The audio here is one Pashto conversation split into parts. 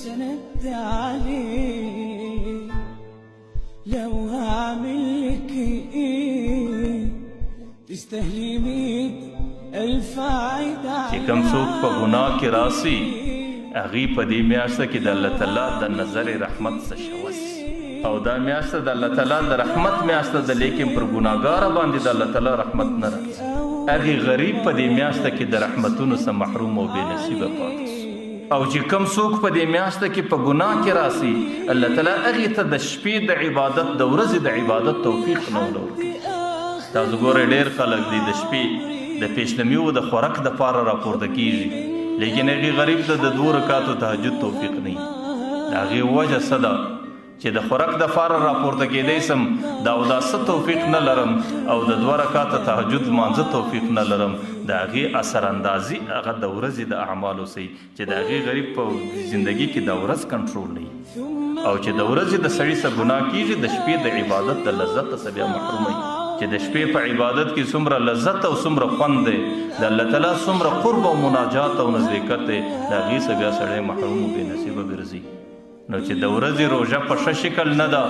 سندت عليه لو هعمل لك ايه تستاهلي 100,000 عيد چې کوم څوک په ګناه کې راسي هغې په دې میاشته کې د الله تعالی د نظر رحمت څه شوس او دا میاشته د الله تعالی د رحمت میاشته ده، لیکن پر ګناهګاره باندې د الله تعالی رحمت نه راځي. هغې غریب په دې میاشته کې د رحمتونو څخه محروم او بې نصیبه پاتې شي. او چې کم څوک په دې میاشته کې په ګناه کې راسي الله تعالی هغې ته د شپې د عبادت د ورځې د عبادت توفیق نه ورکوي. تاسو ګورئ ډېر خلک دي د شپې د پیشلمیو د خوراک دپاره راپورته کېږي، لیکن هغې غریب ته د 2 رکعاتو تهجد توفیق نه وي. د هغې وجه څه ده چې د خوراک دپاره راپورته کېدی سم د اوداسه توفیق نه لرم او د 2 رکعاته تهجد لمانځه توفیق نه لرم. د هغې اثراندازي هغه د ورځې د اعمالو سي چې د هغې غریب په زندګي کې د ورځ کنټرول نه وي او چې د ورځې د سړي څه ګناه کېږي د شپې د عبادت د لذت څخه بیا محروم وي. چې د شپې په عبادت کې څومره لذت او څومره خوند دی، د الله تعالی څومره قرب او مناجات او نزدېکت دی، د هغې څخه بیا سړی محروم او بې نصیبه ګرځي. نو چې د ورځې روژه په ښه شکل نه ده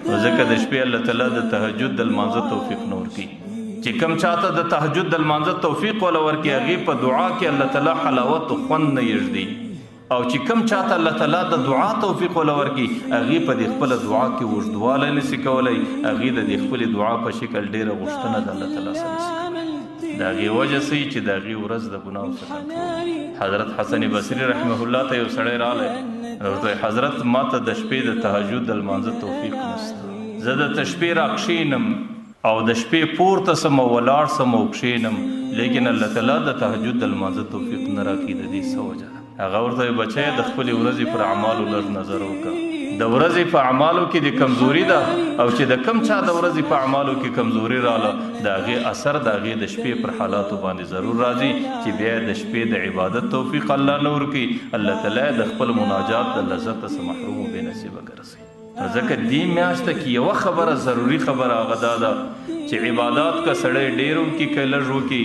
نو ځکه د شپې الله تعالی د تهجد د لمانځه توفیق نه ورکوي. چې کوم چاته د تهجد د لمانځه توفیق ولا ورکوي هغې په دعا کې الله تعالی حلاوت او خوند نه یږدي، او چې کوم چاته الله تعالی د دعا توفیق ولا ورکوي هغې په دې خپله دعا کې اوږدوالی نسي کولی، هغې د دې خپلې دعا په شکل ډېره غوښتنه د الله تعالی سره نسي کولی. د هغې وجه څه چې د هغې ورځ د ګناهو څخه کنټرول. حضرت حسن بصري رحمه الله ته یو سړی راغلی، ورته حضرت ما ته د شپې د تهجد د لمانځه توفیق نشته، زه د شپې راکښېنم او د شپې پورته سم او ولاړ سم او کښېنم، لیکن الله تعالی د تهجد د لمانځه توفیق نه راکوي. د دې څه وجه ده؟ هغه ورته بچی د خپلې ورځې پر اعمالو لږ نظر وکړه. د ورځې په اعمالو کې د کمزوري ده او چې د کم چا د ورځې په اعمالو کې کمزوري راله د هغې اثر د هغې د شپې پر حالاتو باندې ضرور راځي چې بیا د شپې د عبادت توفیق الله نه ورکوي. الله تعالی د خپل مناجات د لذت څخه محروم او بې نصیبه ګرځوي. ځکه دې میاشته کې یوه خبره ضروري خبره هغه دا ده چې عبادات که سړی ډېر وکړي که لږ وکړي،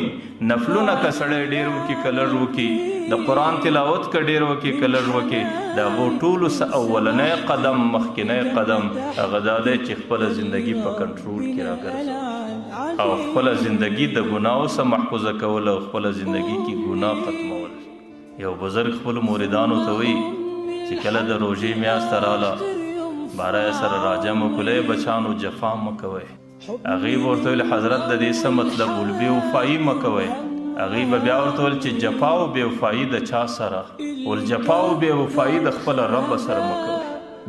نفلونه که سړی ډېر وکړي که لږ وکړي، د قرآن تلاوت که ډېر وکړي که لږ وکړي، د هغو ټولو څه اولنی قدم مخکینی قدم هغه دا دی چې خپله زندګي په کنټرول کې راګرځول او خپله زندګي د ګناهو څخه محفوظه کول او خپله زندګي کې ګناه ختمول. یو بزرګ خپلو موریدانو ته وایي چې کله د روژې میاشته راله باره سره راجم وکړئ بچانو جفا مه کوئ. هغې به ورته ویل حضرت د دې څه مطلب ول بې وفایي مه کوئ. هغې به بیا ورته ویل چې جفا او بې وفایي د چا سره؟ ول جفا او بې وفایي د خپله رب سره مه کوئ.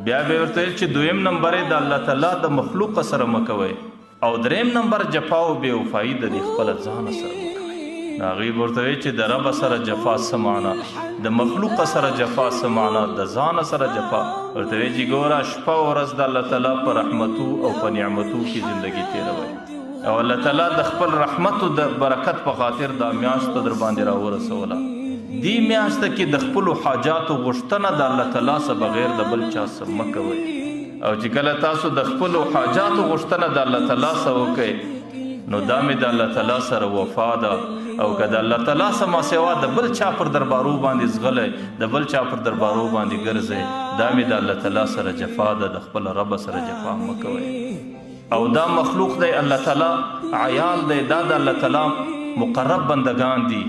بیا به ورته ویل چې 2م نمبر یې د الله تعالی د مخلوق سره مه کوئ او 3م نمبر جفا او بې وفایي د دې خپله ځان سره مه کوئ. نو هغې به ورته ویل چې د رب سره جفا څه معنا، د مخلوق سره جفا څه معنا، د ځان سره جفا. ورته ویل چې ګوره شپه او ورځ د الله تعالی په رحمتو او په نعمتو کې زندګي تېروئ او الله تعالی د خپل رحمت او د برکت په خاطر دا میاشت در باندې راورسوله. دې میاشته کې د خپلو حاجاتو غوښتنه د الله تعالی څخه بغیر د بل چا څخه مه کوئ، او چې کله تاسو د خپلو حاجاتو غوښتنه د الله تعالی څخه وکئ نو دا مې د الله تعالی سره وفا ده. او که د الله تعالی څخه ما سوا د بل چا پر دربارو باندې ځغلی، د بل چا پر دربارو باندې ګرځئ، دا مې د الله تعالی سره جفا ده، د خپل رب سره جفا مه کوئ. او دا مخلوق دی الله تعالی عیال دی، دا د الله تعالی مقرب بندگان دي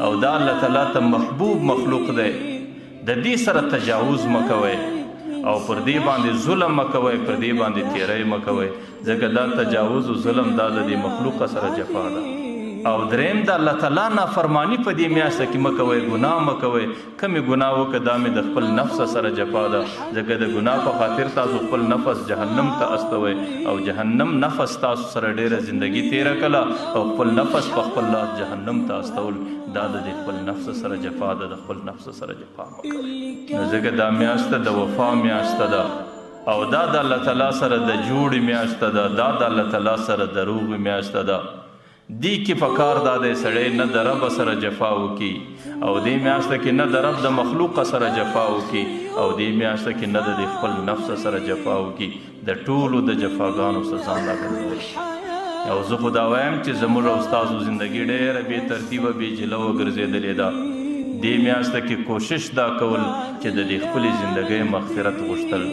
او دا الله تعالی ته محبوب مخلوق دی. د دې سره تجاوز مه کوئ او پر دې باندې ظلم مه کوئ، پر دې باندې تیری مه کوئ، ځکه دا تجاوز او ظلم دا د دې مخلوق سره جفا ده. او 3م د الله تعالی نافرمانی په دې میاشته کې مه کوئ، ګناه مه کوئ. کمې ګناه وکړه دا مې د خپل نفس سره جفا ده، ځکه د ګناه په خاطر تاسو خپل نفس جهنم ته استوئ او جهنم نفس تاسو سره ډېره زندګي تېره کړه او خپل نفس په خپل لاس جهنم ته استول دا د خپل نفس سره جفا ده، د خپل نفس سره جفا مه کوئ. نو ځکه دا میاشته د وفا میاشته ده او دا د الله تعالی سره د جوړې میاشته ده، دا د الله تعالی سره د روغې میاشته ده. دی کې پکار دا دی سړی نه د رب سره جفا وکړي او دې میاشته کې نه د رب د مخلوق سره جفا وکړي او دې میاشته کې نه د خپل نفس سره جفا وکړي. د ټولو د جفاګانو څخه ځان راګرځوي. او زه خو دا وایم چې زموږ او ستاسو زندګي ډېره بې ترتیبه بې جلوه ګرځېدلې ده. دې میاشته کې کوشش دا کول چې د دې خپلې زندګۍ مغفرت غوښتل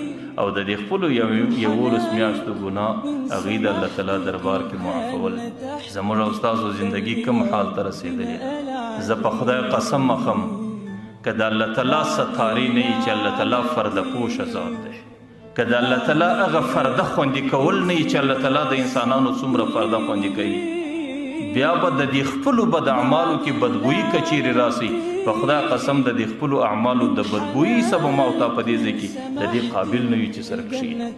او د دې خپلو 11 میاشتو ګناه هغې د الله تعالی دربار کې معافول. زموږ او ستاسو زندګي کوم حال ته رسېدلې زه په خدای قسم مخم که د الله تعالی ستاري نه وي چې الله تعالی فرده پوشه ذات دی، که د الله تعالی هغه فرده خوندي کول نه وي چې الله تعالی د انسانانو څومره فرده خوندي کوي، بیا به د دې خپلو بد اعمالو کې بدبویي که چیرې راسي په خدای قسم د دې خپلو اعمالو د بدبویي سبب ما او تا په دې ځای کې د دې قابل نه وي چې سره کښېني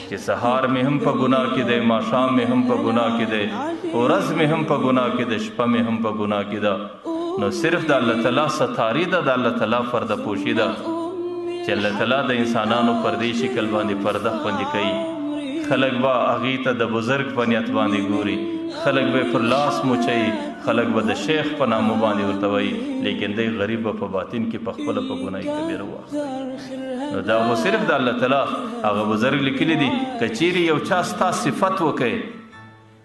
چې سهار مې هم په ګناه کې دی، ماښام مې هم په ګناه کې دی، ورځ مې هم په ګناه کې ده، شپه مې هم په ګناه کې ده. نو صرف د الله تعالی ستاري ده، د الله تعالی فرده پوشي ده چې الله تعالی د انسانانو پر دې شکل باندې پرده خوندي کوي. خلک به هغې ته د بزرګ په نیت باندې ګوري، خلک به پر لاس موچوي، خلک به د شیخ په نامه باندې ورته وایي، لیکن دی غریب به په باطن کې په خپله په ګناه کبیره واخلي. نو دا خو صرف د الله تعالی هغه بزرګ لیکلي دي که چیرې یو چا ستا صفت وکړي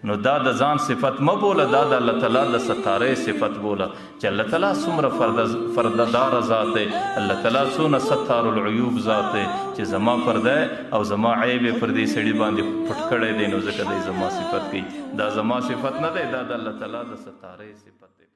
نو دا د ځان صفت مه بوله، دا د الله تعالی د ستارۍ صفت بوله چې الله تعالی څومره فردهداره ذات دی، الله تعالی څونه ستار العیوب ذات دی چې زما پرده او زما عیب یې پر دې سړي باندې پټ کړی دی، نو ځکه دی زما صفت کوي. دا زما صفت نه دی، دا د الله تعالی د ستارۍ صفت دی.